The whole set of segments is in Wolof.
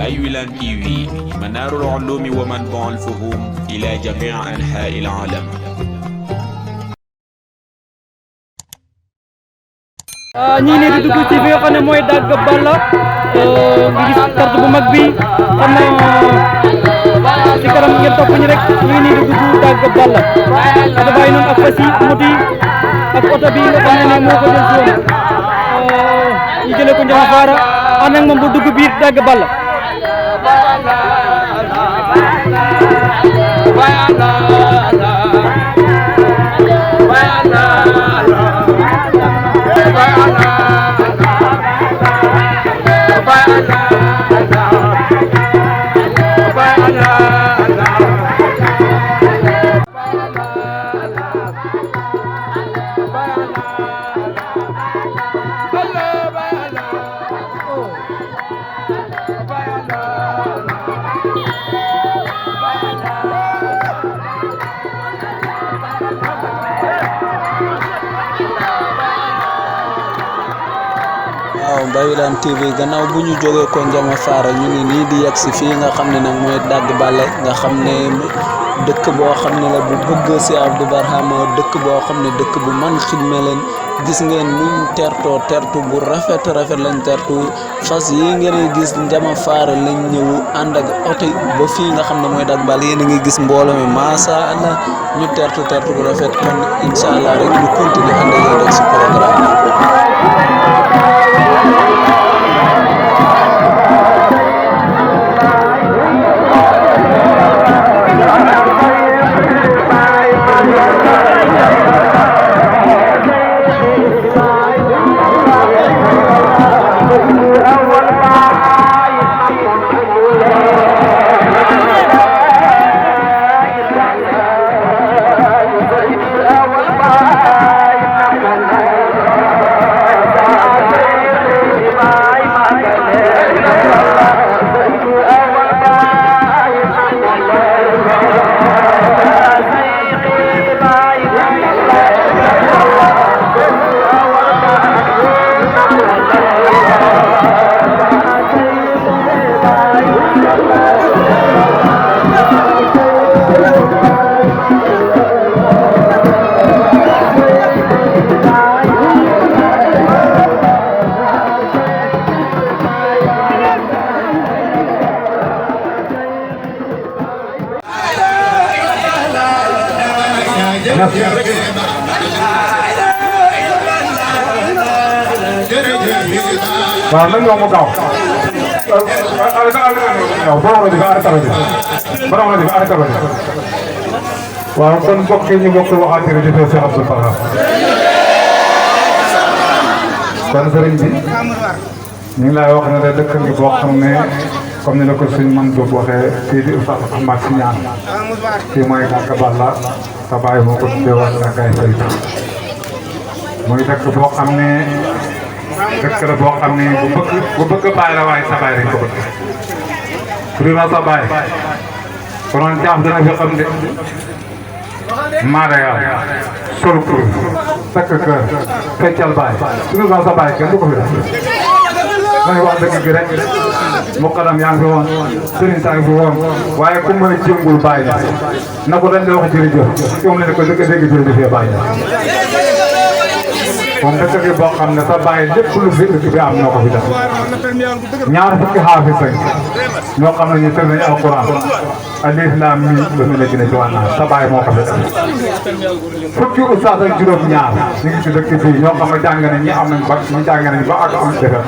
باي ويلان TV منار العلوم ومنبع الفهوم إلى جميع أنحاء العالم. ñi ne di dugg ci bi nga xam ne mooy Daga Balla ngi gis carte bu mag bi xam na ci kanam ngeen topp ñu rek ñi ni di dugg Daga Balla da bàyyi noonu ak fas yi muti ak oto bi nga xam ne moo ko jël ci woon ñu jëlee ko Ndiama Faara ànd ak moom bu dugg biir Daga Balla Baye WILLANE TV gannaaw bu ñu jógee ko Ndiama Faara ñu ngi nii di yegg si fii nga xam ne nag mooy Daga Balla nga xam ne dëkk boo xam ne la bu bëgg Cheikh Abdou Barhama dëkk boo xam ne dëkk bu man xidme leen gis ngeen nuñ tertu bu rafet lañ tertu fas yi ngeen gis Ndiama Faara lañ ñëw ànd ak oto ba fii nga xam ne mooy Daga Balla yéen a ngi gis mbooloo mi macha allah ñu tertu bu rafet kon incha allah rek ñu continuer ànd ak yéen si programme waaw nañ ñoo mu gaaw waaw kon mbokk yi ñu bokk waxaat rajo Cheikh Abdou Barhama kon sëriñ bi ñu ngi lay wax ne la dëkk ngi boo xam ne comme ni la ko suñ man Diop waxee fii di Oustaz Ahmad si ñaan fii mooy Daga Balla sa baay moo ko tuddee woon Dagay Faydou muy dëkk boo xam ne dëkk la boo xam ne bu bëgg baay la waaye sa baay rek ko bëgg su dee sa baay konoon jaaf dana fi xam de maada yàlla sol kur takk kër feccal baay su dee sa baay kenn du ko fi def dañuy wax dëgg gi rek muqaddam yaa ngi fi woon sëriñ saa ngi fi woon waaye ku mën a jëngul baay na ko dañ di wax jërëjëf yow ne ko dëgg dégg jërëjëfee baay moom dëkk bi boo xam ne sa bàyyi lépp lu fi dëkk bi am ñoo ko fi def ñaar fukki xaafis lañ ñoo xam ne ñu tël nañu alquran alif laam miim ba mu nekk ne ci wàll sa bàyyi moo ko fi def fukki ustaas ak juróom ñaar ñu ngi ci dëkk bii ñoo xam ne jàng nañ ñi am nañ ba ñu jàng nañ ba ak am defar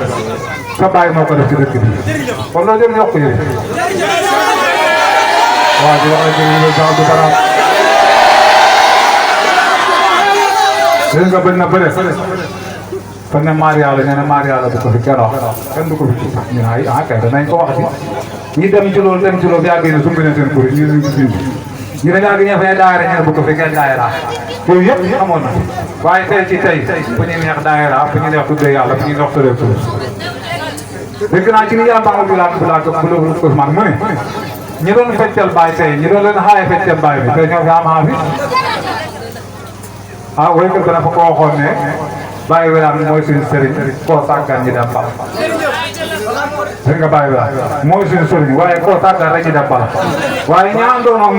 sa bàyyi moo ko def ci dëkk bii kon loolu yëpp yokk yëpp waaw di wax ne Cheikh Abdou Barhama léegi nga bëri na bëre fan ne Maria la ñu ne Maria la bu ko fi kenn wax kenn du ko fi ñu ne ay kay danañ ko wax ci ñi dem ci loolu yàgg na sumb leen seen kuréel ñu ne ñu ne ñaar gi ña fay daayira ñu ne bu ko fi kenn daayira yooyu yëpp amoon na waaye tey ci tey fu ñuy neex daayira fu ñuy neex tuddee yàlla fu ñuy neex tuddee tur dégg naa ci ni yàlla baaxul bi laa bu Ousmane mu ne ñi doon feccal baay tey ñi doon leen xaaye feccal baay bi tey ñoo fi am xaafi ah woykat dana fa ko waxoon ne Baye WILLANE mooy suñu sëriñ koo sàggan ñi dem baax dégg nga bàyyi la mooy suñu sëriñ waaye koo tàggal rek ci def bala waaye ña àndoon ak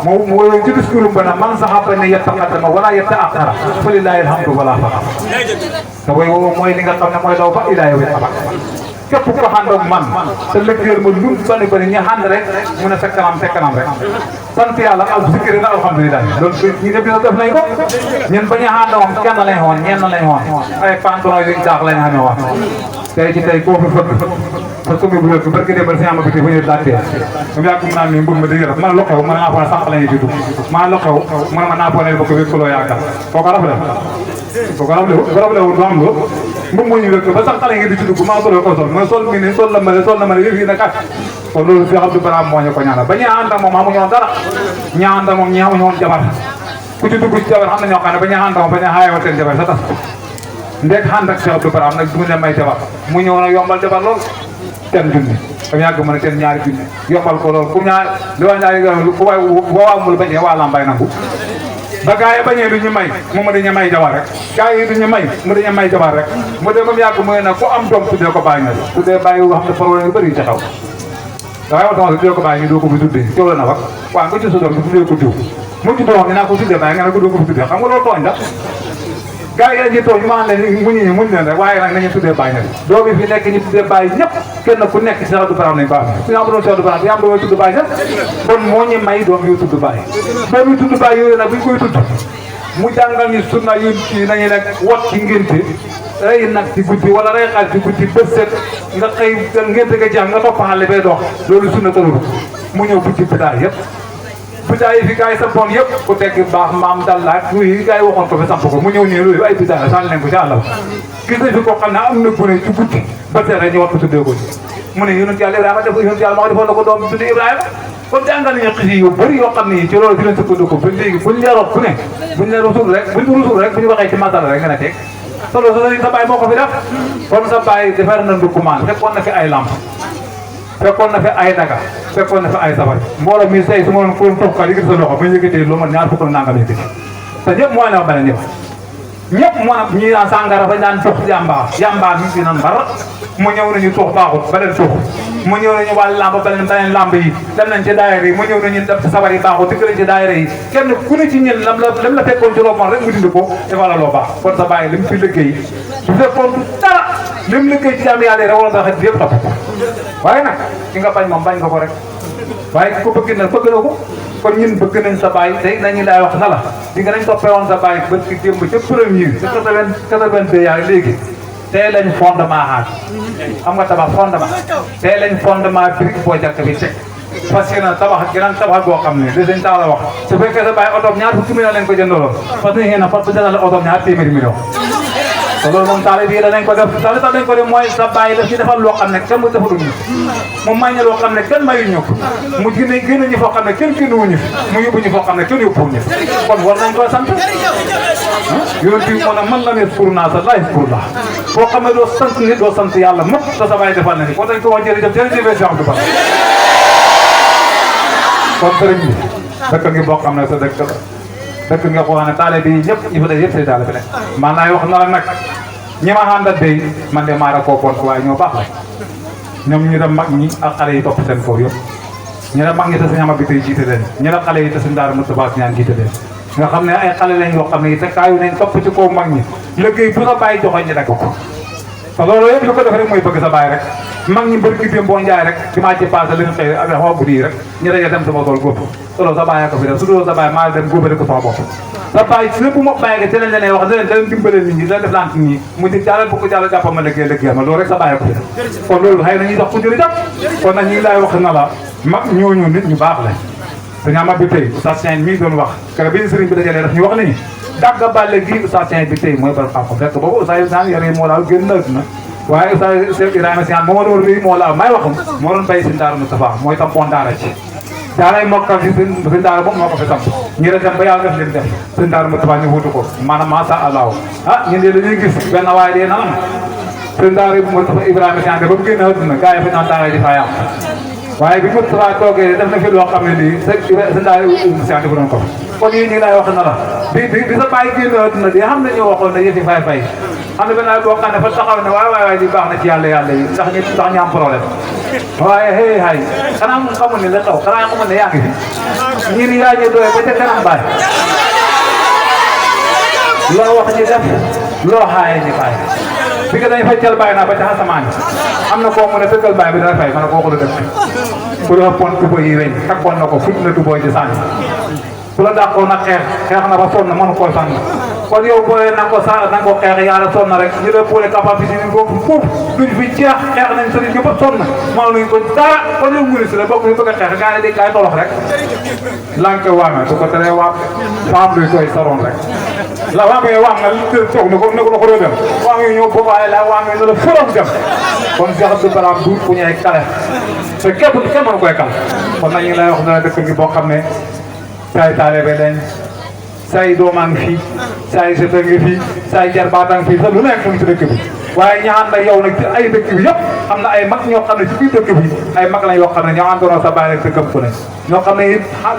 moom moo ci discours ba na man saxaba ne yataqaddama wala yata'akhkhara fa lillahi alhamdu wala faqa te booy mooy li nga xam ne mooy daw ba ilaa yow abad képp ko ànd ak man te lëggéeyal ma lu bari bari ñu ànd rek mu ne sa kanam rek sant yàlla al zikri na alhamdulilah loolu ñu ñëpp dina def nañ ko ñun ba ñu ànd moom kenn lañ woon ñenn lañ woon ay pantalon yu daax lañ xamee woon tey ci tey koo fi fëgg parce que bu yëg barki démbal si ama bi te bu ñu laajtee mu yàgg mu naan ni mbur ma dëgg rek man loxew mën naa foone sànq lañuy juddu maa loxew mën ma naa foone ba ko wékkaloo yaakaar koo ko rafle wu du am lu mbub moo ñu wékk ba sax xale ngi di ci dugg maa solo ko sol mooy sol mi ni sol na ma ne yëf yi nag ak kon loolu Cheikh Abdou Barhama moo ñu ko ñaanal ba ñu ànd ak moom amuñu woon dara ñi ànd ak moom ñi amuñu woon jabar ku ci dugg ci jabar xam na ñoo xam ne ba ñu ànd ak moom ba ñu xaayoo seen jabar sa tas ndek ànd ak Cheikh Abdou Barhama nag du leen may jabar mu ñëw nag yombal jabar lool kenn junni dam yàgg mën a kenn ñaari junni yombal ko lool ku ñaar li wax ñaari ku waay waamul bañee waa lambay nangu ba gaa yi bañee du ñu may mu dañu may jabar rek gaa yi du ñu may mu dañu may jabar rek mu dee ba mu yàgg mooy nag ku am doom tuddee ko bàyyi nga tuddee bàyyi wax ne problème yu bëri yu ci xaw dafay wax dama tuddee ko bàyyi ñu doo ko fi tuddee coow la na wax waaw nga ci sa doom tuddee ko diw mu ci doom dinaa ko tuddee bàyyi nga ne ko doo ko fi tuddee xam nga loolu tooñ la gaa yi dañuy tooñ ñu ma leen muñ leen rek waaye nag nañu tuddee bàyyi nga doom yi fi nekk ñu tuddee bàyyi ñëpp kenn ku nekk Cheikh Abdou Barhama lañ ko amee su ñu amoon Cheikh Abdou Barhama yaa am doo tudd bàyyi ñëpp kon moo ñu may doom yu tudd bàyyi doom yu tudd bàyyi yooyu nag bu ñu koy tudd mu jàngal ñu sunna yu ci nañu nag wat ci ngénte rey nag ci guddi wala rey xaal ci guddi bët set nga xëy ngénte nga jeex nga topp xale bay dox loolu sunna tëlul mu ñëw bu ci bidaay yëpp bidaay yi fi gars yi sampoon yëpp ku tekki baax maam dallaak luy gars yi waxoon ko fi samp ko mu ñëw nii loolu ay bidaay la sànni leen ko ci àll gis nañ fi koo xam ne am na gune ci guddi ba set rek ñu wat ko tuddee ko mu ne yonent yàlla Ibrahima def yonent yàlla moo defoon na ko doom bi tuddee Ibrahima kon jàngal nañu xisi yu bëri yoo xam ne ci loolu dinañ sukkandiku ba léegi buñ leeroon ku ne buñ leen rusul rek bu ñu waxee ci masala rek nga ne teg solo sa baay moo ko fi def kon sa baay defar na ndukumaan fekkoon na fi ay lamp fekkoon na fi ay daga fekkoon na fi ay sabar mbooloo mi say su ma doon ko tox ka yëkkati sa loxo ba yëkkatee lu mat ñaar fukk la nangam yëkkati te ñëpp mooy la bale ñëpp moo nag ñi naan sàngara fa daan tux yamba mi fi nan bar mu ñëw nañu tux baaxut ba leen tux mu ñëw nañu wàllu lamb beneen lamb yi dem nañ ci daayira yi mu ñëw nañu def ci sabar yi baaxut dëgg lañ ci daayira yi kenn ku ne ci ñen lam la fekkoon ci loo moon rek mu dindi ko dafa la loo baax kon sa bàyyi li mu fi liggéey du fekkoon du dara li mu liggéey ci jàmm yàlla yi rek wala nga xet yëpp topp ko waaye nag ki nga bañ moom bañ nga ko rek waaye ki ko bëgg na bëgg na ko kon ñun bëgg nañ sa bàyyi tey nañu laay wax na la di nga nañ toppee woon sa bàyyi ba ci démb ca premier ci 82 yaa léegi tey lañ fondement xaar xam nga tabax fondement tey lañ fondement brique boo jàkk bi teg parce que tabax geneen tabax boo xam ne dañ taala wax su fekkee sa bàyyi otoom ñaar fukki million lañ ko jëndaloon parce que xëy na parce que dana la otoom ñaar téeméeri million te loolu moom taale bii danañ ko def taale tax dañ ko def mooy sa bàyyi daf ñu defal loo xam ne kenn mu defaluñ ñu moom may ñu loo xam ne kenn mayuñ ñu ko mu génne ñu foo xam ne kenn génnuwuñu mu yóbbu ñu foo xam ne kenn yóbbuwuñu kon war nañ ko sant yonent bi moo ne man lam yashkur naasa laa yashkur Allah boo xam ne doo sant nit doo sant yàlla mukk te sa bàyyi defal na ni kon dañ ko wax jërëjëf Cheikh Abdou Barhama kon sëriñ bi dëkk ngi boo xam ne sa dëkk la dëkk nga ko xam ne taale bi ñëpp ñi fa def yëpp say taale bi ne maanaam wax na la nag ñi ma àndal day man de maa ko kon waaye ñoo baax la ñoom ñu dem mag ñi ak xale yi topp seen kaw yëpp ñu dem mag ñi te sa ñama bi tey jiite leen ñu dem xale yi te suñu daara Moustapha ñaan jiite leen nga xam ne ay xale lañ yoo xam ne te kaayu nañ topp ci kaw mag ñi liggéey bu sa bàyyi joxoñ ñi dagg ko te loolu yëpp lu ko def rek mooy bëgg sa bàyyi rek mag ñi mbër gi boo njaay rek dimanche passé lañu xëy ak xaw bu dii rek ñu daje dem sama tool góob te loolu sa bàyyi ko fi def su dul sa bàyyi maa dem góobale ko sama bopp sa bàyyi lépp mu bàyyi nga ci lañ leen wax daleen dimbaleel nit ñi daleen def lant ñi mu di jàllal bu ko jàll jàppal ma liggéey ma loolu rek sa bàyyi ko fi def kon loolu xëy na ñuy dox ku jëri jàpp kon nag ñu ngi lay wax na la mag ñooñu nit ñu baax lañ te ñaama bi tey Oustaz Cheikh mii doon wax kër bi sëriñ bi dajalee daf ñu wax ni Daga Balla gi Oustaz Cheikh bi tey mooy borom xam-xam fekk boobu Oustaz Cheikh yare moo laaw génn na waaye Oustaz Cheikh Ibrahima Siane moo doon réy moo laaw may waxam moo doon bay si daara Moustapha mooy tampoon daara ci daaray mokkal si seen daara boobu moo ko fi samp ñi dem ba yàlla def leen def seen daara Moustapha ñu wutu ko maanaam masha Allah ñun de dañuy gis benn waaye dee nanam seen daara Moustapha Ibrahima Siane ba mu génn àdduna gars yi fa ñaan daara di fa yàq waaye bi Moustapha toogee def na fi loo xam ne nii seen daara Siane defu doon ko kon yii ñu ngi lay wax na la bi sa bàyyi génn àdduna di xam ne ñu waxoon ne yëfi fay am na benn boo xam ne fa taxaw ne waay di baax na ci yàlla yi ndax ñu am problème waaye hey hay xanaa mu xamul ne la xaw xanaa xamul ne yaa ngi fi ñii ni yaa ñu doye ba ca kanam baay loo wax ñu def loo xaaye ñu bàyyi bi nga dañ fay cal bàyyi naa ba ca asamaan am na koo mu ne dëggal bàyyi bi dana fay ma ne kooku la dëkk ku la pon tuba yi weñ takkoon na ko fut na tubooy ci sànni ku la dàqoo nag xeex na ba sonn mënu koo sànni kon yow booyee na ko xeex yàlla sonn rek ñu doon boole capacité ni ko foofu duñ fi jeex xeex nañ sëriñ bi ba sonn mënuñ ko dara kon yow ministre la bokk ñu bëgg a xeex gaa yi di kaay tolox rek lanke waame su ko teree waam faam luy koy saroon rek la waame waam na toog na ko doo dem waam yi ñëw boobaale la waame na la fëram dem kon Cheikh Abdou Barhama du ku ñuy kale te kenn mënu koy kal kon nag ñu lay wax na dëkk gi boo xam ne say taalibe lañ say doomaa ngi fi say sët a ngi fi say jarbaat a ngi fi sa lu nekk mu ngi ci dëkk bi waaye ñaan na yow nag ci ay dëkk bi yëpp am na ay mag ñoo xam ne ci biir dëkk bi ay mag la yoo xam ne ñoo àndoon sa bàyyi rek te gëm ko ne ñoo xam ne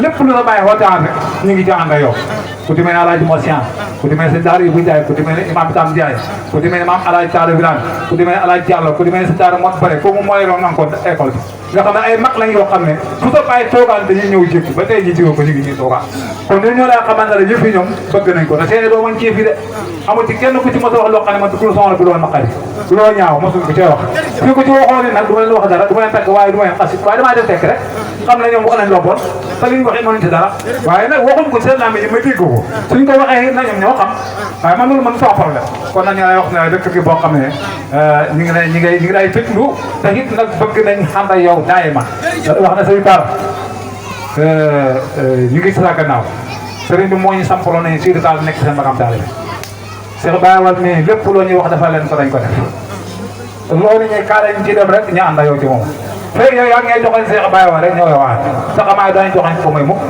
lépp lu sa bàyyi xoote ànd rek ñu ngi ci ànd ak yow ku di mel ne Alaaji Mosian ku di mel ne Daara Ibu Ndiaye ku di mel ne Imam Tam Ndiaye ku di mel ne Maam Alaaji Taala Wilane ku di mel ne Alaaji Diallo ku di mel ne si Daara Mot Bare kooku mooy roon nan ko école bi nga xam ne ay mag lañ yoo xam ne fu sa bàyyi toogaan dañuy ñëw jëkk ba tey ñi jiwoo ko ñu ngi ñuy toogaan kon ñun ñoo lay xamante ne yëf yi ñoom bëgg nañ ko te seeni doo mañ ci fi de amul ci kenn ku ci mos a wax loo xam ne man dugul soxla bu doon naqari du loo ñaaw mosuñ ko cee wax fii ko ci waxoon ni nag du ma leen wax dara du ma leen fekk waaye du ma leen xas waaye damaa def fekk rek xam ne ñoom wax nañ loo bon te li ñu waxee mënuñ ci dara waaye nag waxuñ ko seen làmmiñ yi ma dégg ko suñ ko waxee na ñoom ñoo xam waaye man loolu man sama problème kon nag ñu lay wax ne dëkk gi boo xam ne ñu ngi lay fitlu te it nag bëgg nañ ànd ak yow daay ma wax na say taal ñu ngi si sa gannaaw sëriñ bi moo ñu sampaloon nañu Sidi Tall nekk seen magam taalibe Cheikh Baye wal mi lépp loo ñuy wax dafa leen ko dañ ko def loolu ñuy kaa dañ ci dem rek ñu ànd ak yow ci moom fekk yow yaa ngay joxoon Cheikh Baye wal rek ñoo wax sa xamaay dañ joxoon ko may mukk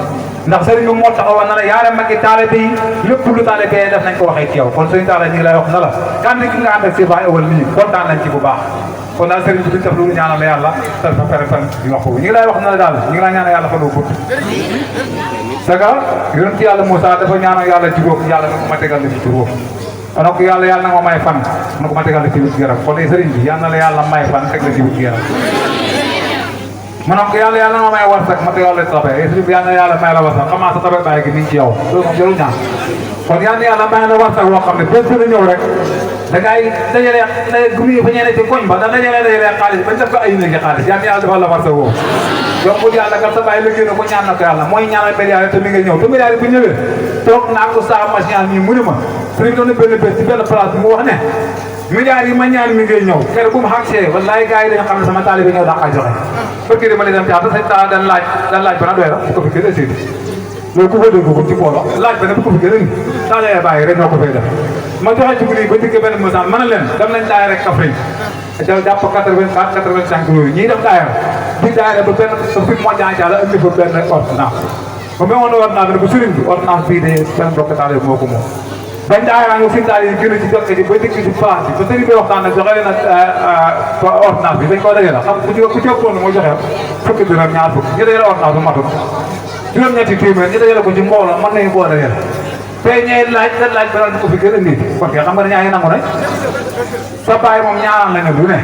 ndax sëriñ bi moo taxawoon na la yaare magi taalibe yi lépp lu taalibe yi def nañ ko waxee ci yow kon sëriñ Tall ñu ngi lay wax na la ànd ki nga ànd ak Cheikh Baye wal nii kontaan nañ ci bu baax kon daal sëriñ bi duñ def lu ñaanal yàlla te fa pere fan di wax ko ñu ngi lay wax na la daal ñu ngi lay ñaanal yàlla fa loo gudd saga yonent yàlla Moussa dafa ñaanal yàlla jigóob yàlla na ko ma tegal la ci tur ana ko yàlla na nga may fan na ko ma tegal la ci wut yaram kon sëriñ bi yàlla na la yàlla may fan teg la ci wut yaram ma ne ko yàlla na nga may warsak ma tegal la tabe sëriñ bi yàlla na yàlla may la warsak xamaa sa tabe bàyyi gi ni ci yow loolu moom jarul ñaan kon yàlla na yàlla may la warsak woo xam ne bés dina ñëw rek da ngay dajale gumi yi fa ñee ne ci koñ ba da dajale xaalis bañ def ko ay néegi xaalis yàlla na yàlla defal la warsak woo yombul yàlla kat sa bàyyi liggéey na ko ñaan na ko yàlla mooy ñaanal milliard te mi ngi ñëw te milliard bu ñëwee toog naa ko saa machine nii mu ne ma sëriñ doon na benn bés ci benn place bi mu wax ne milliards yi ma ñaan mi ngi ñëw keroog bu mu xagsee wallaay gars yi dañu xam ne sama taalibe ñëw daa joxe fekk di ma leen dem caata sañ taa dan laaj ba na doy la bu ko fi gën a séedi loolu ku ko dégg ko ci boolo laaj ba ne bu ko fi gën a ni daa lay bàyyi rek ñoo ko fay def ma joxe ci guddi ba dikkee benn message mën na leen dem nañ daay rek Kaffrine jàpp 84 85 yooyu ñii def daayira di daayira ba benn sa fi moo jaay la indi fa benn ordonnance ba mu woon ordonnance bu sëriñ bi ordonnance bii de benn mbokk taale moo ko moom bañ daayira ñu fi daal yi gën a ci jokk ji ba dikk ci place bi ba sëriñ bi waxtaan nag joxe leen ordonnance bi dañ ko dajale xam ku ci ëppoon moo joxe fukki dërëm ñaar fukk ñu dajale ordonnance bu matul juróom-ñetti téeméer ñu dajale ko ci mbooloo mën nañu boo dajale tey ñee laaj beneen bu ko fi gën a indi kon kay xam nga ne ñaa ngi nangu nañ sa baay moom ñaanal lañu lu ne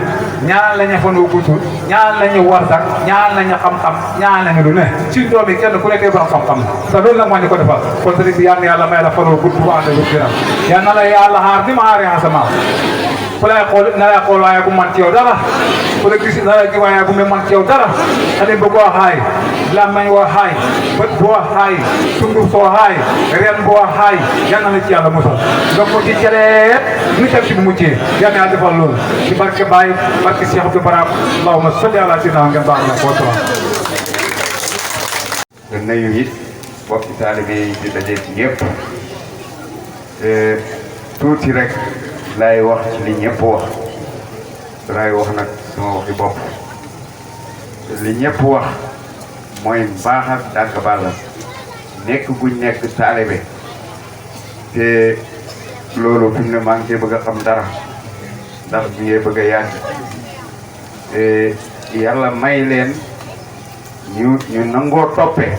ñaanal lañu fan wu gudd ñaanal lañu warsak ñaanal lañu xam-xam ñaanal lañu lu ne ci doom yi kenn ku nekkee borom xam-xam te loolu nag moo ñu ko defal kon sëriñ bi yal na yàlla may la fan wu gudd bu ànd ak gërëm yal na la yàlla xaar ni ma aaree asamaan fu lay xool na lay xool waaye bu man ci yow dara fu la gis na lay gi waaye bu mu man ci yow dara xadim ba koo xaay làmmeñ woo xaay bët boo xaay sunguf soo xaay ren boo xaay yal na la ci yàlla musal nga ko ci cereet ni tam ci bu muccee yal na yàlla defal loolu ci barke Baye barke Cheikh Abdou Barhama allahumma salli ala sayyidina ngeen baax na ko salaam nga nuyu it bokki taalibe yi di daje ci ñëpp tuuti rek laay wax ci li ñëpp wax laay wax nag sama waxi bopp li ñëpp wax mooy mbaax ak Daga Balla nekk guñ nekk taalibe te loolu fi mu ne maa ngi cee bëgg a xam dara ndax bi ngee bëgg a yàgg yàlla may leen ñu nangoo toppee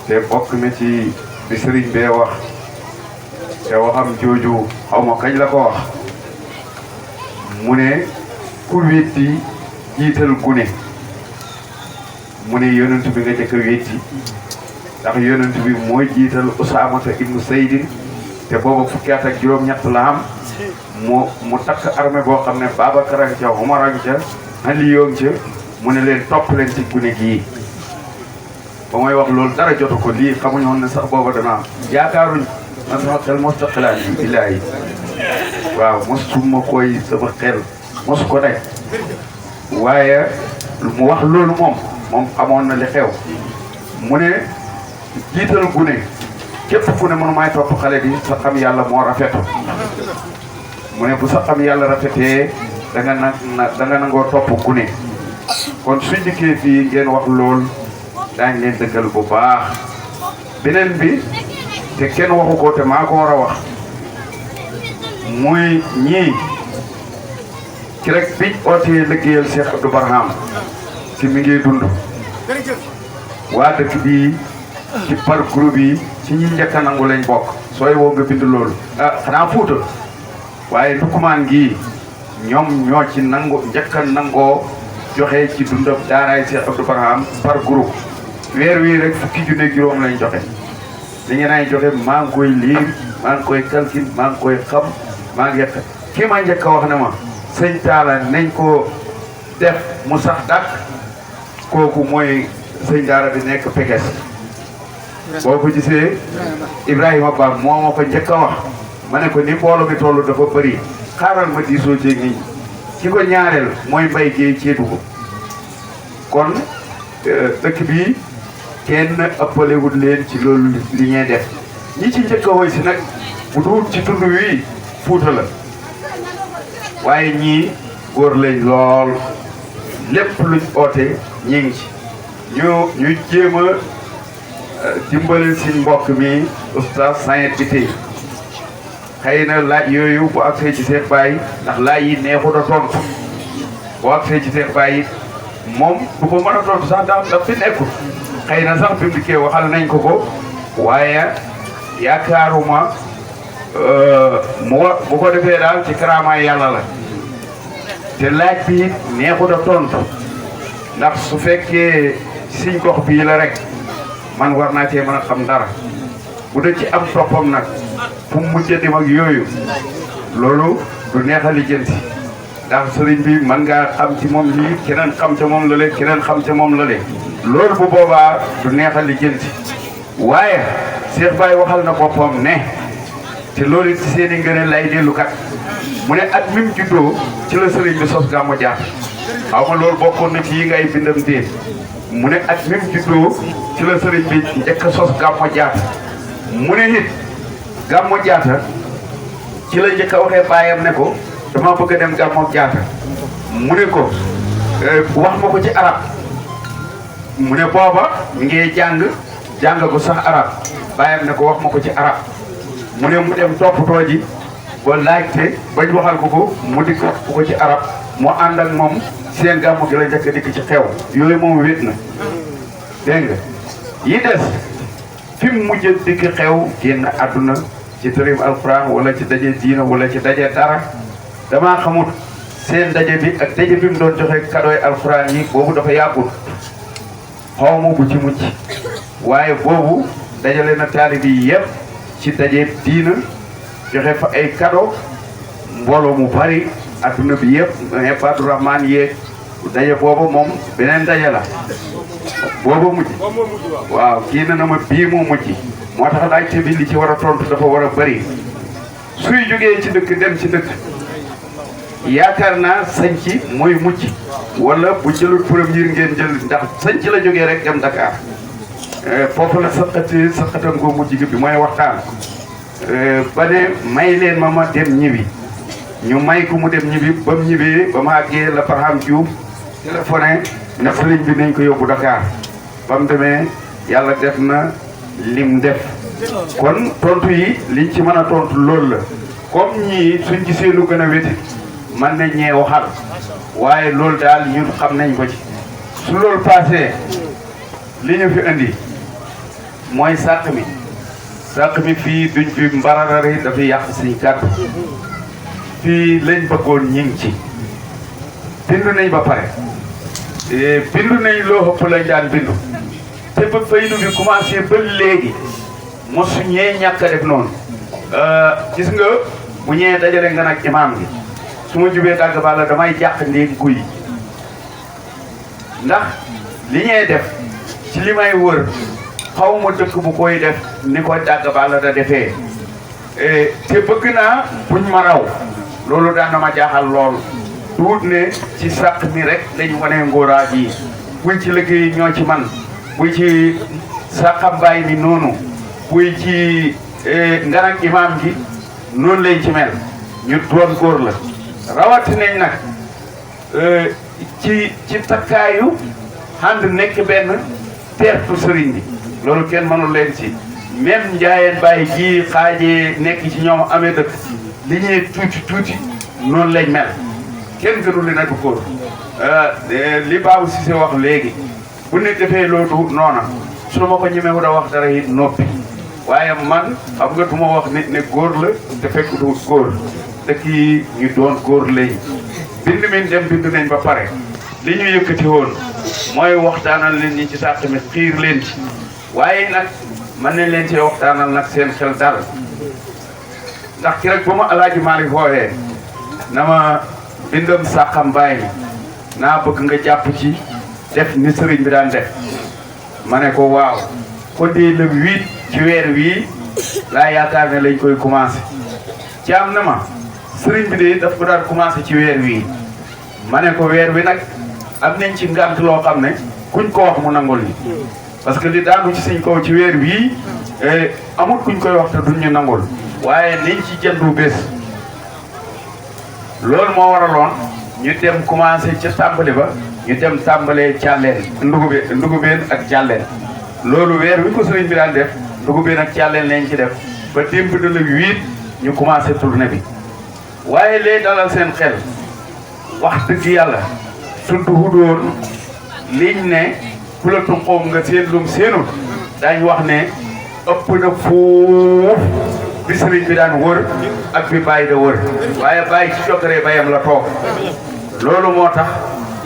te bokk na ci li sëriñ bee wax te waxam jooju xaw ma kañ la ko wax mu ne ku wétti jiital gune mu ne yonent bi nga jëkk a wétti ndax yonent bi mooy jiital Usaamata ibnu Saydin te booba fukki at ak juróom-ñett la am mu takk armée boo xam ne Babacar ak ca Omar ak ca Aliyu ak ca mu ne leen topp leen ci gune gii ba mooy wax loolu dara jotu ko lii xamuñu woon ne sax booba dana am yaakaaruñ man sama xel mos ta xalaat yi billaahi waaw mosuma koy sama xel mosu ko nekk waaye mu wax loolu moom xamoon na li xew mu ne jiital gune képp ku ne mënu may topp xale bi sa xam yàlla moo rafetu mu ne bu sa xam yàlla rafetee da nga nangoo topp gune kon suñ dikkee fii ngeen wax lool daañ leen dëggal bu baax beneen bi te kenn waxu ko te maa ko war a wax muy ñii ci rek biñ ootee liggéeyal Cheikh Abdou Barhama ci mi ngi dund waa dëkk bii ci par groupe yi ci ñi njëkk a nangu lañ bokk sooy woo nga bind loolu xanaa Fuuta waaye Ndukumaan gii ñoom ñoo ci nangu njëkk a nangoo joxe ci dundam daaraay Cheikh Abdou Barhama par groupe weer wii rek fukki junne juróom lañ joxe li ngeen ay joxe maa ngi koy liir maa ngi koy calcul maa ngi koy xam maa ngi kii ma njëkk a wax ne ma sëñ Talla nañ ko def mu sax dàkk kooku mooy sëñ daara bi nekk Pekes boo ko gisee Ibrahima Ba moo ma ko njëkk a wax ma ne ko ni mbooloo mi toll dafa bëri xaaral ma diisoo jéeg nit ñi ki ko ñaareel mooy Mbay Géey ceedu ko kon dëkk bi kenn ëppalewul leen ci loolu li ñuy def ñi ci njëkk a woy si nag bu dul ci tund wi Fuuta la waaye ñii góor lañ lool lépp luñ oote ñi ngi ci ñu jéem a dimbali suñ mbokk mi oustaz Sayed bi tey xëy na laaj yooyu bu agsee ci Cheikh Baye ndax laaj yi neexut a tontu boo agsee ci Cheikh Baye moom du ko mën a tontu sax daf fi nekkul xëy na sax bi mu dikkee waxal nañ ko waaye yaakaaruma bu ko defee daal ci karaamaay yàlla la te laaj bi neexut a tontu ndax su fekkee siñ gox bii la rek man war naa cee mën a xam dara bu dee ci am toppam nag fu mu mujjee dem ak yooyu loolu du neex a lijjanti ndax sëriñ bi mën ngaa xam ci moom lii keneen xam ca moom lale keneen xam ca moom lale loolu bu boobaa du neex a lijjanti waaye Cheikh Baye waxal na boppam ne te loolu ci seen i ngëneel lay dellukat mu ne at mi mu juddoo ci la sëriñ bi sos gàmmu jaar xaw ma loolu bokkoon na ci yi ngay bindam déet mu ne at mi mu juddoo ci la sëriñ bi njëkk a sos gàmmu jaata mu ne it gàmmu jaata ci la njëkk a waxee baayam ne ko dama bëgg a dem gàmmu jaata mu ne ko wax ma ko ci arab mu ne booba mi ngi jàng ko sax arab baayam ne ko wax ma ko ci arab mu ne mu dem toppatoo ji ba laajte bañ waxal ko mu dikk wax ko ci arab mu ànd ak moom seen gàmmu gi la njëkk a dikk ci xew yooyu moom wét na dégg nga yi des fi mu mujj dikk xew génn àdduna ci tërim alquran wala ci daje diina wala ci daje dara damaa xamut seen daje bi ak daje bi mu doon joxe kadooy alquran yi boobu dafa yàggul xaw ma bu ci mucc waaye boobu dajale na taalib yi yëpp ci daje diina joxe fa ay kado mbooloo mu bari adduna bi yëpp Ibaadu Rahmaan yeeg daje boobu moom beneen daje la boobu mujj waaw kii na ma bii moo mujj moo tax laajte bi li ci war a tontu dafa war a bëri suy jógee ci dëkk dem ci dëkk yaakaar naa sanc mooy mujj wala bu jëlul premier ngeen jël ndax sanc la jógee rek dem Dakar foofu la saqatam goo mujj gi bi mooy waxtaan ba ne may leen ma dem ñibbi ñu may ko mu dem ñibbi ba mu ñibbee ba ma àggee la Barham Diouf téléphoné ne sëriñ bi nañ ko yóbbu Dakar ba mu demee yàlla def na lim def kon tontu yi liñ ci mën a tontu loolu la comme ñii suñ gisee lu gën a wéti man nañ ñee waxal waaye loolu daal ñun xam nañ ko ci su loolu passé li ñu fi indi mooy sàq mi sàq mi fii duñ fi mbararari dafay yàq suñu kàddu fii lañ bëggoon ñu ngi ci bindu nañ ba pare bindu nañ loo ëpp lañ daan bindu te ba Faydou bi commencé ba léegi mosu ñee ñàkk a def noonu gis nga bu ñëwee dajale nga nag imaam bi su ma jubee dàgg balla damay jàq ndéeg guy ndax li ñuy def ci li may wër xaw ma dëkk bu koy def ni ko dàgg balla da defee te bëgg naa buñ ma raw loolu daan na ma jaaxal lool tuut ne ci sàq mi rek dañ wane ngóoraa ji buy ci liggéey ñoo ci man buy ci sàqambaay mi noonu buy ci ngarak imaam gi noonu lañ ci mel ñu doon góor la rawati nañ nag ci takkaayu ànd nekk benn teertu sëriñ bi loolu kenn mënul leen ci même njaayeen bàyyi ji xaajee nekk ci ñoom amee dëkk li ñuy tuuti noonu lañ mel kenn gënu leen a du góor li Babou Cissé wax léegi bu nit defee loolu noona su ma ko ñemewu da wax dara it noppi waaye man xam nga du ma wax nit ne góor la te fekk du góor dëkk yi ñu doon góor lañ bind min dem bind nañ ba pare li ñu yëkkati woon mooy waxtaanal leen ñi ci sàq mi xiir leen ci waaye nag mën nañ leen ci waxtaanal nag seen xel dal ndax ki rek ba ma alaaji Maalik wooyee na ma bindam sàqam bàyyi naa bëgg nga jàpp ci def ni sëriñ bi daan def ma ne ko waaw ko dee le 8 ci weer wii laa yaakaar ne lañ koy commencé ci am na ma sëriñ bi de daf ko daan commencé ci weer wii ma ne ko weer wi nag am nañ ci ngant loo xam ne kuñ ko wax mu nangul ni parce que li daanu ci suñ kaw ci weer wii amul kuñ koy wax te duñ ñu nangul waaye nañ ci jëndu bés loolu moo waraloon ñu dem commencé ca tàmbali ba ñu dem tàmbalee càlleen ndugubeen ak càlleen loolu weer wi ko sëriñ bi daan def ndugubeen ak càlleen lañ ci def ba démb de le 8 ñu commencé tournée bi waaye lee dalal seen xel wax dëgg yàlla suñ duhudoon liñ ne ku la tunqoom nga seen lum seenul daañ wax ne ëpp na foofu bi sëriñ bi daan wër ak bi bàyyi da wër waaye bàyyi ci jokkaree bayam la toog loolu moo tax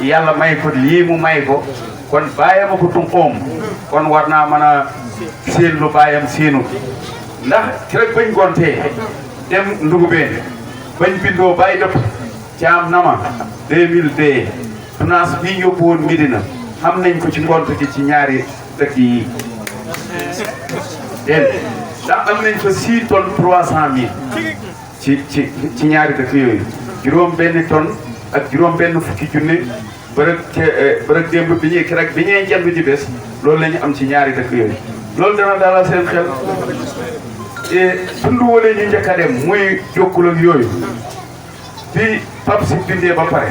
yàlla may ko lii mu may ko kon bàyyam a ko tunqoom kon war naa mën a seen lu bàyyam seenu ndax ci rek bañ gontee dem ndugubeen bañ bindoo bàyyi dëpp caam nama 2002 tunaas bii yóbbu woon Medina xam nañ ko ci ngont gi ci ñaari dëkk yi dégg ndax am nañ fa 6 tonnes 300 000 ci ñaari dëkk yooyu juróom benn tonne ak juróom benn fukki junne bërëg démb bi ñuy rek bi ñuy jënd ji bés loolu la ñu am ci ñaari dëkk yooyu loolu dana dalal seen xel tund wala ñu njëkk a dem muy jokkul ak yooyu bi Pape si bindee ba pare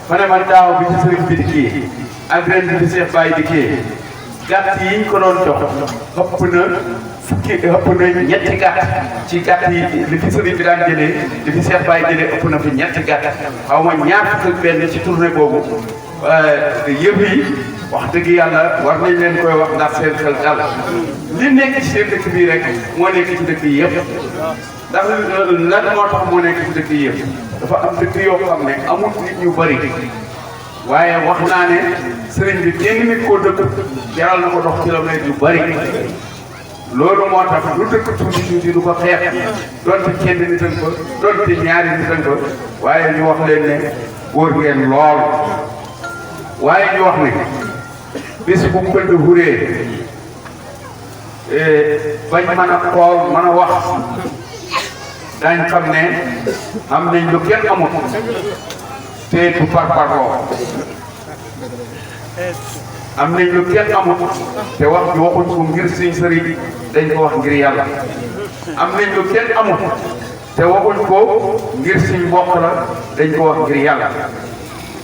ma ne man daaw bi ci sëriñ bi dikkee ak ren bi Cheikh Baye dikkee gàtt yi ñu ko doon jox ëpp na ñetti gàtt ci gàtt yi li fi sëriñ bi daan jëlee li fi Cheikh Baye jëlee ëpp na fi ñetti gàtt xaw ma ñaar fukk ak benn ci tournée boobu yëpp yi wax dëgg yàlla war nañ leen koy wax ndax seen xel dal li nekk ci seen dëkk bii rek moo nekk ci dëkk yi yëpp ndax lan moo tax moo nekk ci dëkk yi yëpp dafa am dëkk yoo xam ne amul nit ñu bëri waaye wax naa ne sëriñ bi kenn nit koo dëkk jaral na ko dox kilomètre yu bëri loolu moo tax lu dëkk tuuti du ko xeex doonte kenn nitan ko doonte ñaari nitan ko waaye ñu wax leen ne góor ngeen lool waaye ñu wax ne bis bu mbënd huree bañ mën a xool mën a wax dañ xam ne am nañ lu kenn amul te du parparloo am nañ lu kenn amul te wax bi waxuñ ko ngir suñ sëriñ dañ ko wax ngir yàlla am nañ lu kenn amul te waxuñ ko ngir suñ mbokk la dañ ko wax ngir yàlla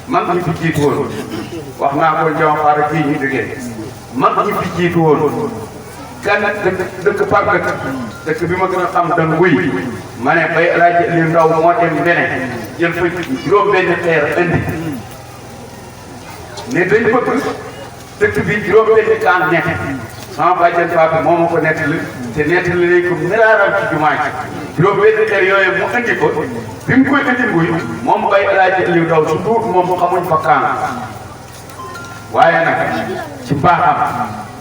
mag ñi fi jiitu woon wax naa ko Ndiaw Fara fii ñu jógee mag ñi fi jiitu woon kan dëkk par dëkk bi ma gën a xam da nguy ma ne bay alaaji li ndaw moo dem bene jël fa juróom benn xeer indi ne dañ bëgg dëkk bi juróom benn kaan nekk sama bàjjen Fatou moo ma ko nettali te nettali nañ ko miraaral ci jumaa ji juróom benn kër yooyu mu andi ko bi mu koy andi nguy moom Baye Alaaji Aliou Ndaw su tuut moom xamuñ fa kaan waaye nag ci mbaaxam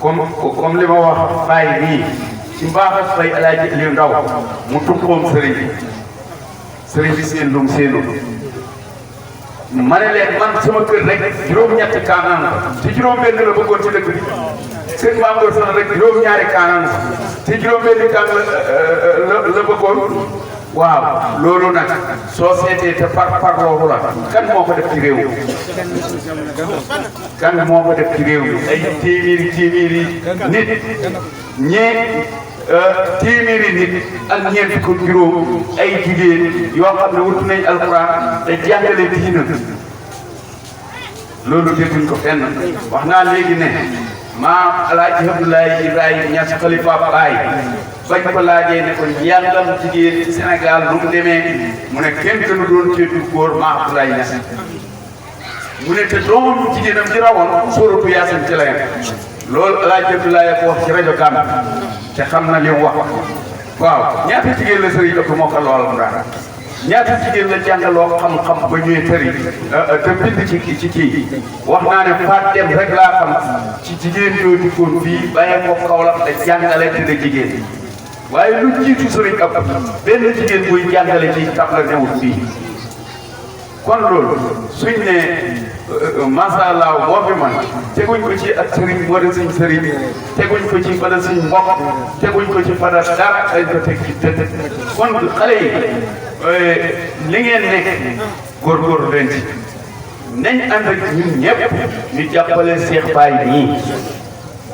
comme li ma wax Baye nii ci mbaaxam Baye Alaaji Aliou Ndaw mu tukkoom sëriñ bi seen lum seenu ma ne leen man sama kër rek juróom-ñetti kaanaan te juróom-benn la bëggoon ci dëkk bi sëñ Maam Góor Soxna rek juróom-ñaari kaanaan te juróom-benn kaan la bëggoon waaw loolu nag soo seetee te par loolu la kan moo ko def ci réew mi kan moo ko def ci réew mi ay téeméeri nit ñee téeméeri nit ak ñeent ko juróom ay jigéen yoo xam ne wutu nañ alxuraan te jàngale diina loolu dégguñ ko fenn wax naa léegi ne maam Alaaji Abdoulahi Niass xalifa Baye bañ ko laajee ne ko njàngam jigéen ci Sénégal lu mu demee mu ne kenn gënu doon ceetu góor maam Abdoulahi Niass mu ne te doomam jigéenam di rawoon sóoratu Yaasin ci la yem loolu Alaaji Abdoulahi ko wax ci rajo Gàmbi te xam na li mu wax waaw ñaata jigéen la sëriñ ëpp moo ko lool mu daal ñaata jigéen la jàngaloo xam-xam ba ñuy tëri te bind ci kii wax naa ne faat dem rek laa xam ci jigéen ñoo dikkoon fii bàyyee ko Kaolack te jàngale te da jigéen waaye lu jiitu sëriñ ëpp benn jigéen buy jàngale ci tab la newul fii kon loolu suñ ne macha allah moo fi man teguñ ko ci ak sëriñ moo de suñ sëriñ teguñ ko ci fada suñ mbokk teguñ ko ci fada dara dañ ko teg ci tëdd kon xale yi li ngeen nekk góorgóorlu leen ci nañ ànd ak ñun ñëpp ñu jàppale Cheikh Baye nii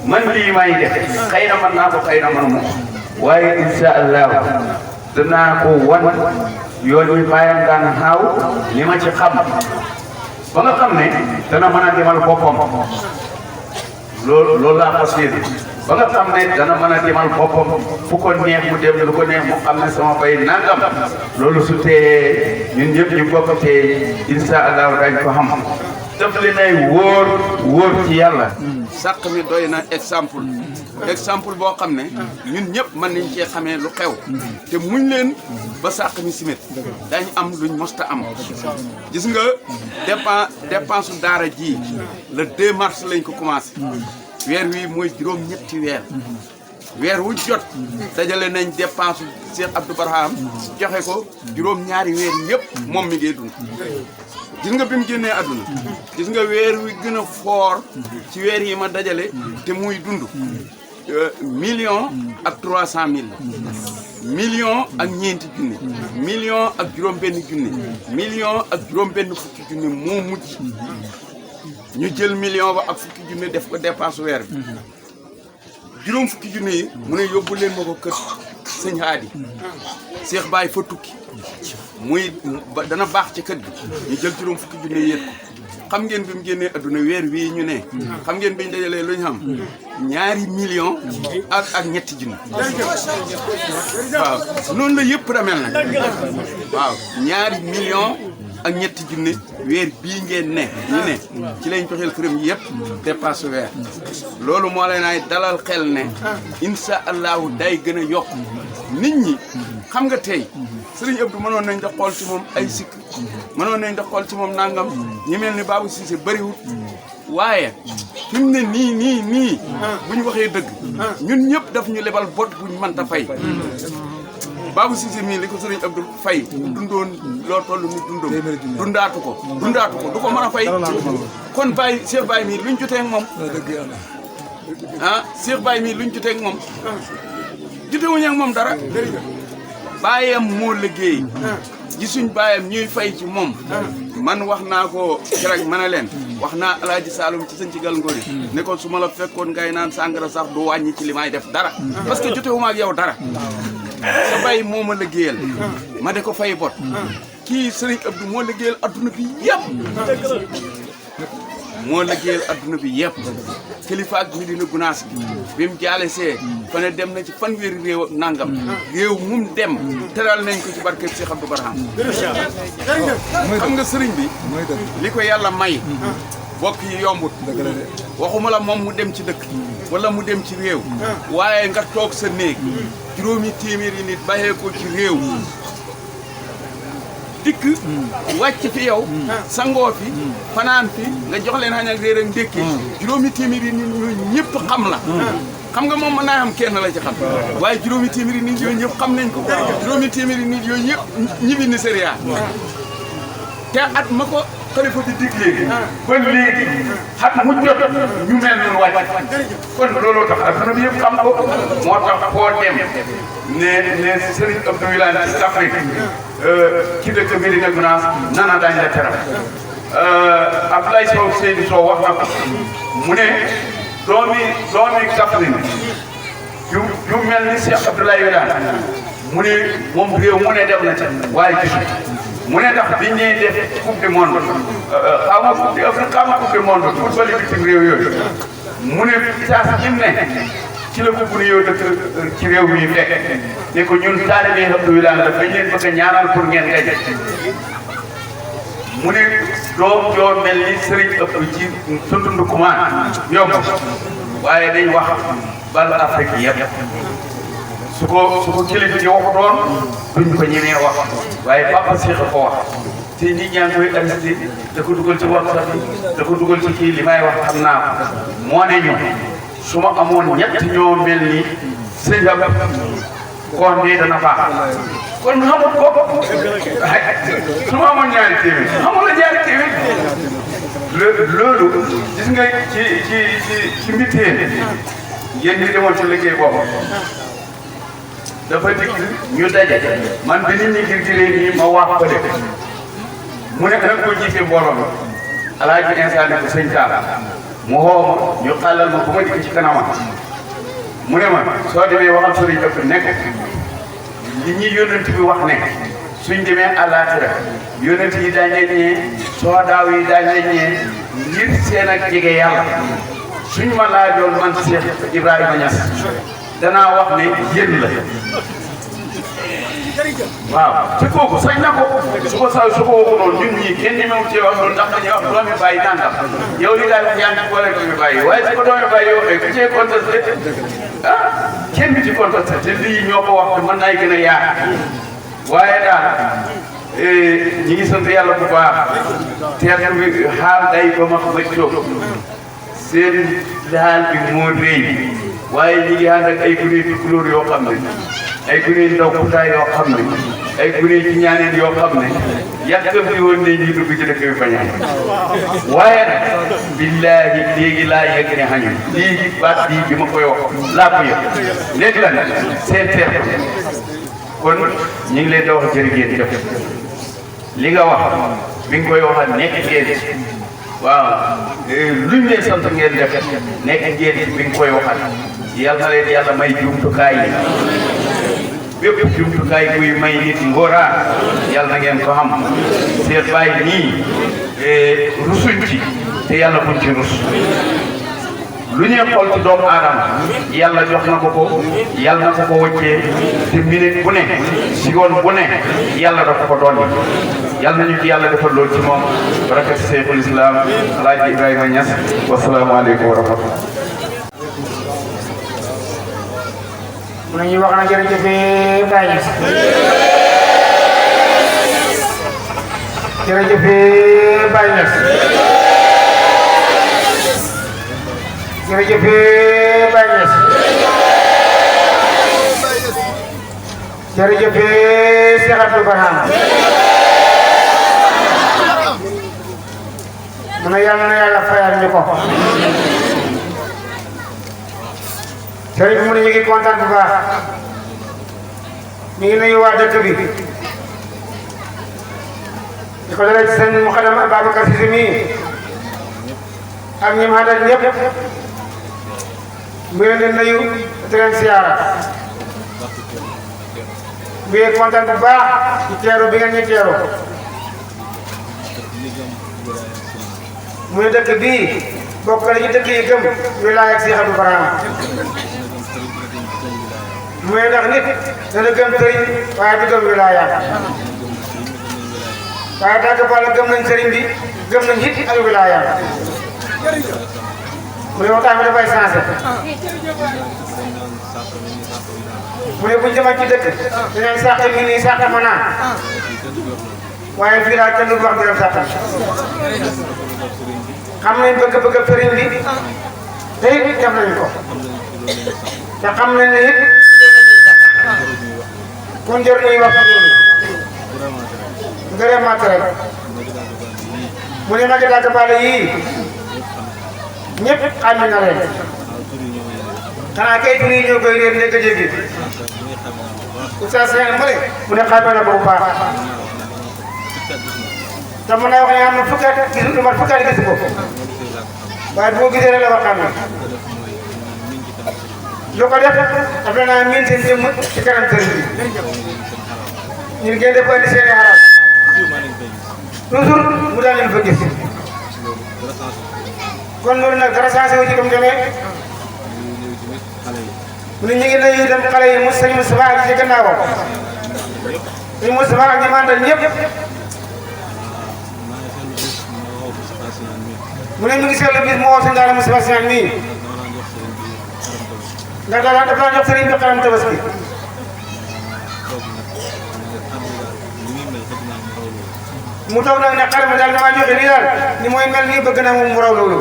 man lii may def xëy na mën naa ko xëy na mënuma waaye incha allah danaa ko wan yoon wi bàyyam daan xaaw li ma ci xam ba nga xam ne dana mën a demal boppam loolu laa fas yéene ba nga xam ne dana mën a demal boppam fu ko neex mu dem lu ko neex mu xam ne sama bay nangam loolu su tee ñun ñëpp ñu bokk tee incha allah dañ ko xam daf li nay wóor ci yàlla sàq mi doy na exemple boo xam ne ñun ñëpp mën nañ cee xamee lu xew te muñ leen ba sàq mi simit dañ am luñ mosta am gis nga dépense daara ji le 2 mars lañ ko commencé weer wi mooy juróom-ñetti weer wu jot dajale nañ dépense Cheikh Abdou Barhama joxe ko juróom-ñaari weer yëpp moom mi ngi dund gis nga bi mu génnee àdduna gis nga weer wi gën a fort ci weer yi ma dajale te muy dund million ak 300 000 million ak ñeenti junni million ak juróom-benn junni million ak juróom-benn fukki junni moo mujj ñu jël million ba ak fukki junni def ko dépense weer bi juróom fukki junni yi mu ne yóbbu leen ma ko kër sëñ Haadi Cheikh Baye fa tukki muy dana baax ci kër gi ñu jël juróom fukki junni yéet ko xam ngeen bi mu génnee adduna weer wii ñu ne xam ngeen bi ñu dajalee lu ñu xam 2 millions ak ñetti junni waaw noonu la yëpp da mel nag waaw 2 millions ak ñetti junni weer bii ngeen ne ñu ne ci lañ joxeel këram yëpp dépasse weer loolu moo lay naay dalal xel ne insha allahu day gën a yokk nit ñi xam nga tey Sëriñ Abdou mënoon nañ da xool ci moom ay sikk mënoon nañ da xool ci moom nangam ñi mel ni Babou Cissé bëriwul waaye fi mu ne nii bu ñu waxee dëgg ñun ñëpp daf ñu lebal bot buñ mënta fay Babou Cissé mii li ko Sëriñ Abdou fay dundoon loo toll mu dundaatu ko du ko mën a fay kon Baye Cheikh Baye mii luñ jotee ak moom Cheikh Baye mii luñ jotee ak moom jotewuñu ak moom dara baayam moo liggéey gisuñ baayam ñuy fay ci moom man wax naa ko keroog ma ne leen wax naa Alaaji Saalum ci sëñ ci gal ngóori ne ko su ma la fekkoon ngay naan sàngara sax du wàññi ci li may def dara parce que jotewuma ak yow dara sa baay moo ma liggéeyal ma de ko fay bot kii Sëriñ Abdou moo liggéeyal adduna bi yëpp moo liggéeyal adduna bi yëpp kilifa ak Medina Gunaas bi mu jaale see fa ne dem na ci fanweeri réew ak nangam réew mum dem teral nañ ko ci barke Cheikh Abdou Barhama xam nga sëriñ bi li ko yàlla may bokk yi yombut waxuma la moom mu dem ci dëkk wala mu dem ci réew waaye nga toog sa néeg juróomi téeméeri nit bàyyee ko ci réew dikk wàcc fi yow sangoo fi fanaan fi nga jox leen xañ ak réer ak ndékki juróomi téeméeri nit ñooñu ñëpp xam la xam nga moom mën naa am kenn la ci xam waaye juróomi téeméeri nit yooyu ñëpp xam nañ ko juróomi téeméeri nit yooyu ñëpp ñibbi ni Séria te at ma ko xalifa bi dig léegi ba léegi xam mu jot ñu mel noonu wàcc kon looloo tax adduna bi yëpp xam ko moo tax foo dem ne Serigne Abdou Wilane ci Afrique ci dëkk bi di Gunaas nana daañu la teral Abdoulaye Sow Seydou Sow wax na ko mu ne doomi Kaffrine ju mel ni Cheikh Abdoulahi Wilane mu ne moom réew mu ne dem na ca waaye gisul mu ne ndax biñ ñuy def coupe du monde xaw ma coupe d'Afrique xaw ma coupe du monde football yi bitim réew yooyu mu ne isaas im ne ci la bugg ni yow dëkk ci réew mi fekk ne ko ñun taalibe Abdou Wilane la bañ leen bëgg a ñaanal pour ngeen gañ mu ne doom joo mel ni Serigne Abdou ci sundundu kumaan yomb waaye dañ wax bal Afrique yëpp su ko kilifa gi waxu doon duñ ko ñemee wax waaye Papa Cheikh ko wax te nit ñaa ngi koy arrêté da ko dugal ci WhatsApp bi da ko dugal ci kii li may wax xam naa ko moo ne ñu su ma amoon ñett ñoo mel ni sëñ Abdou kon de dana baax kon xamul ko su ma amoon ñaari téeméer xamul la ñaari téeméer loolu gis nga ci mbitéen yéen ñi demoon ci liggéey boobu dafa dikk ñu daje man bi nit ñi girgiree nii ma wax ko de mu ne nag ko jiite mbooloo mi alaaji instant ne ko sëñ Talla mu xoo ma ñu xàllal ma bu ma dikk ci kanamam mu ne ma soo demee waxal sëriñ Abdou nekk li ñuy yónnent bi wax ne suñ demee àllaaxira yónnent yi daañ leen ñee soo daaw yi daañ leen ñee ngir seen ak jege yàlla suñ ma laajoon man Cheikh Ibrahima Niass danaa wax ne yéen la waaw ci kooku sañ na ko su ko waxu noonu ñun ñii kenn ñemewu ci wax loolu ndax dañuy wax doomi bàyyi nangam yow li daal wax yaa ngi boole doomi bàyyi waaye su ko doomi bàyyi waxee ku cee contesté kenn bi ci contesté te lii ñoo ko wax te mën naay gën a yaar waaye daal ñi ngi sant yàlla bu baax teer bi xaal day ba ma ma jóg seen daal bi moo rëy waaye ñi ngi ànd ak ay gune tukulóor yoo xam ne ay gune ndaw kutaay yoo xam ne ay gune ci ñaaneen yoo xam ne yàkkamti woon nañ ñi dugg ci dëkk bi bañaan waaye nag billaahi léegi laa yegg ne xañu léegi baat bii bi ma koy wax laa ko yëg léegi la nag seen teer kon ñu ngi leen di wax jërë ngeen jëf li nga wax bi nga koy waxal nekk ngeen waaw luñ leen sant ngeen def nekk ngeen bi nga koy waxal yal na leen yàlla may jumtukaay yi bépp jumtukaay buy may nit ngóoraa yal na ngeen ko xam seet bàyyi nii rusuñ ci te yàlla buñ ci rus lu ñuy xool ci doomu aadama yàlla jox na ko yàlla na ko wëccee te minute bu ne seconde bu ne yàlla dafa ko doon yàlla nañu ci yàlla defal loolu ci moom barakat Cheikhul Islam Alaaji Ibrahima Niass wasalaamaaleykum wa rahmatullah. mu nañuy wax na jërëjëf Baye Niass jërëjëf Baye Niass jërëjëf Baye Niass jërëjëf Cheikh Abdou Barhama mu ne yàlla na yàlla fayal ñu ko sëriñ bi mu ne ñu ngi kontaan bu baax ñu ngi nuyu waa dëkk bi di ko dalee ci seen muxadam Babacar Cissé mii ak ñi ma àndal ñëpp mu ngi leen di nuyu di leen siyaara mu ngi kontaan bu baax ci teeru bi ngeen ñu teeru mu ne dëkk bii bokk na ci dëkk yi gëm wilaaya ak Cheikh Abdou Barhama mu ne ndax nit dana gëm sëriñ waaye du gëm wilaaya waaye Daga Balla gëm nañ sëriñ bi gëm nañ it ak wilaaya mu ne waxtaan bi dafay changé mu ne buñ demoon ci dëkk dinañ sàq mi nii sàq ma naan waaye fii daal kenn du wax dërëm sàq xam nañ bëgg-bëgg sëriñ bi te it def nañ ko te xam nañ ne it kon jër ñuy wax loolu ngërëm mat rek mu ne nag Daga Balla yii ñëpp xam na leen xanaa kay tur yi ñoo koy réer nekk jéggi oustaz Cheikh mu ne xamee na ko bu baax te mën naa wax ne am na fukki at gisul lu mat fukki at gisu ko waaye boo gisee rek la ko xam ne lu ko def daf la naa miin seen jëmm ci kanam sëriñ bi ñun ngeen def andi seen i xalaat toujours mu daan leen fa gis kon loolu nag dara changé wu ci comme demee mu ne ñu ngi nuyu dem xale yi sëñ Moustapha ak ci gannaawam sëñ Moustapha ak ñi mandal ñëpp mu ne ñu ngi seetlu bis mu woo sëñ Daara Moustapha Sy nii ndax dafa daan jox sëriñ bi xaram tabaski mu toog nag ne xaram daal damaa joxe lii daal ni mooy mel nii bëgg na moom mu raw loolu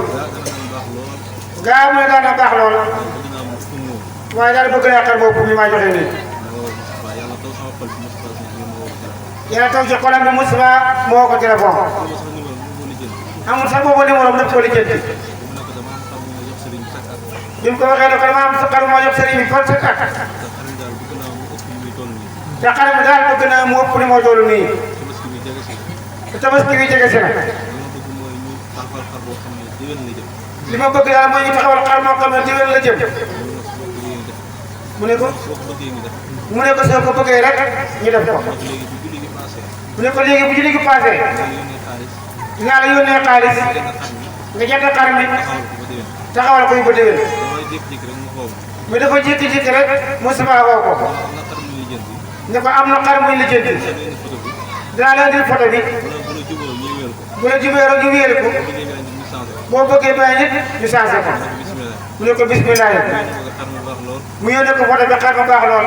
gaa mu ne daan na baax lool waaye daal bëgg naa xar boobu ñu maa joxe nii yàlla taw ci xolam bi Moustapha moo ko téléphone amul sax boobu numéro am daf ko lijjanti bi mu ko waxee ne ko dama am sa xaru moo jox sëriñ bi fan sa at te xaram daal bëgg naa mu ëpp ni moo toll nii te tabaski bi jege si na li ma bëgg daal mooy ñu taxawal xar moo xam ne déwén la jëm mu ne ko soo ko bëggee rek ñu def ko mu ne ko léegi bu julli gi passé dinaa la yónnee xaalis nga jënd xar mi taxawal ko yu ba déwén mais dafa jékki-jékki rek Moustapha woo ko ne ko am na xar muy lijjanti dinaa leen di photo bi bu la jubee rek ñu wéer ko boo bëggee bàyyi nit ñu changé ko mu ne ko bismillah mu yónnee ko photo bi xar ma baax lool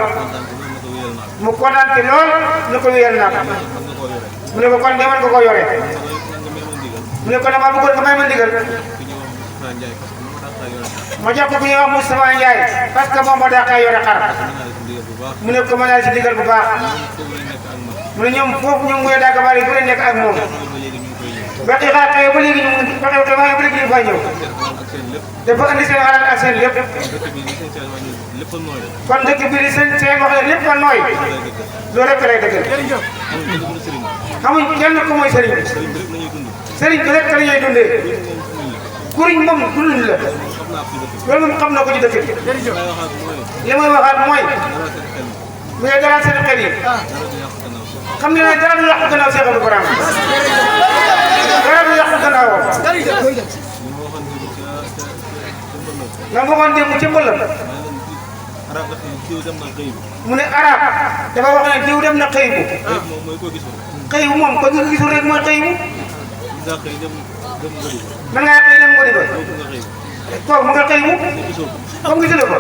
mu kontaan ci lool ne ko wéyal naa ko mu ne ko kon demal nga ko yore mu ne ko dama bëggoon nga may ma ndigal ma jox ko ku ñuy wax Moustapha Ndiaye parce que moom moo daa yore xar mu ne ko ma daal ci ndigal bu baax mu ne ñoom foofu ñoom mooy Daga Balla bu leen nekk ak moom ba xaar xëy ba léegi ñu ba léegi ñu fay ñëw dafa andi seen alal ak seen lépp kon dëkk bi di seen wax lépp a nooy loolu rek lay dëggal xamuñ kenn ku mooy sëriñ bi sëriñ bi rek la ñuy dundee kuriñ moom dunduñ la loolu moom xam na ko ci dëkk bi li may waxaat mooy mu ngi dalal seen xel yi xam nga ne dara du yàqu gannaaw Cheikh Abdou Barhama dara du yàqu gannaawam la ma waxoon démb ci mbëllam mu ne arab dafa wax ne diw dem na xëy bu xëy bu moom ko ñu gisul rek mooy xëy bu man ngaa xëy dem ngodi ba kooku mu nga xëy bu comme gisul ko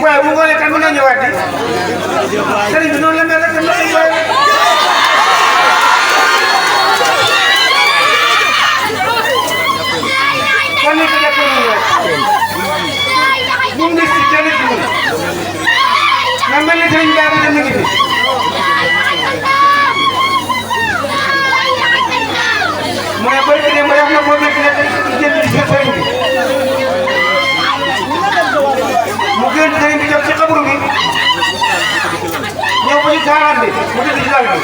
waaye bu ngoonee kan mën nga ñëwaat di sëriñ bi noonu la mel rek dem na xëy waaye kon ni ko jàppee ñu rek bu mu nekk ci kenn ci ñun na mel ni sëriñ Ba bi dem na ngi fi mu ne booy dem ba wax na boo nekk nekk jënd ci sëriñ bi mu génn sëriñ bi jóg ci xabru bi ñëw ba ci saaraan bi mu dëgg ci lal bi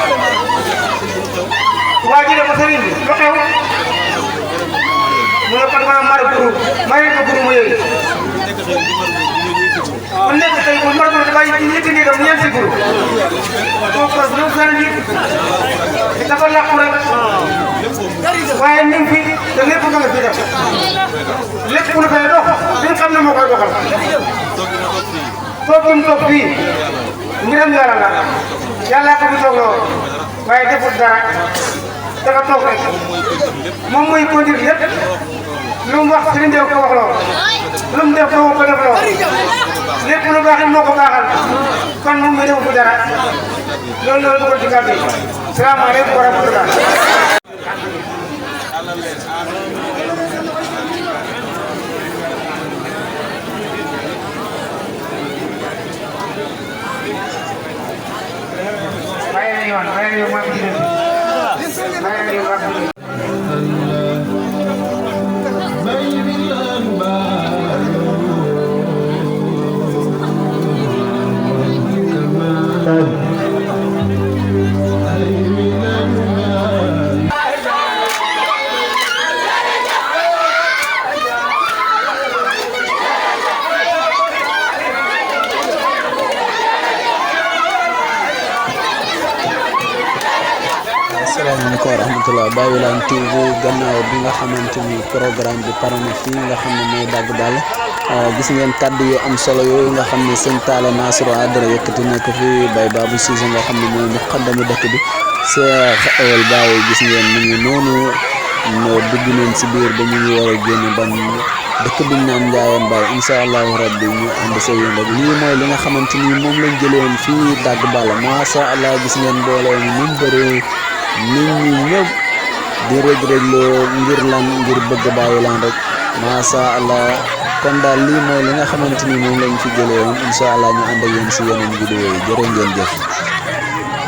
waa ji ne ko sëriñ bi lu xew mu ne ko dama mar guru may ko guru mu yooyu mu nekk tey bu mar guru dafay ñetti nii dam ñeenti guru kooku ko ñëw seen nit dafa làqu rek waaye ñu ngi fi te lépp nga fi def lépp lu fay dox li nga xam ne moo koy doxal toog gi mu toog fii mbiram yàlla la yàlla ko fi toog loo waaye defut dara dafa toog rek moom mooy conduire lépp lu mu wax sëriñ bi ko wax loo lu mu def doo ko def loo lépp lu baax moo ko baaxal kon moom mi defu fi dara loolu la bëggoon ci kàddu yi salaamaaleykum wa rahmatulah. Assalamualaikum warahmatullahi Baye WILLANE TV gannaaw bi nga xamanteni programme bi pare na fii nga xam ne mooy Daga Balla gis ngeen kaddu yu am solo yooyu nga xam ne sëñ Talla Nasru Adra yëkkati na ko fi Baye Babou Cissé nga xam ne mooy muqaddamu dëkk bi Cheikh Euwal Baye gis ngeen ni ngi noonu dugg nañ si biir ba ñu ngi war a génn ban dëkk bi ñu naan Ndiayène Baye incha allahu rabbi ñu ànd sa yéen rek lii mooy li nga xamante ni moom lañ jëlewoon fii Daga Balla macha allah gis ngeen mbooloo mi mu bëree nit ñi ñëpp di rëg-rëgloo ngir lan ngir bëgg Baye WILLANE rek macha allah kon daal lii mooy li nga xamante ni moom lañ fi jëlee woon incha allah ñu ànd ak yéen si yeneen vidéo yi jërë ngeen jëf.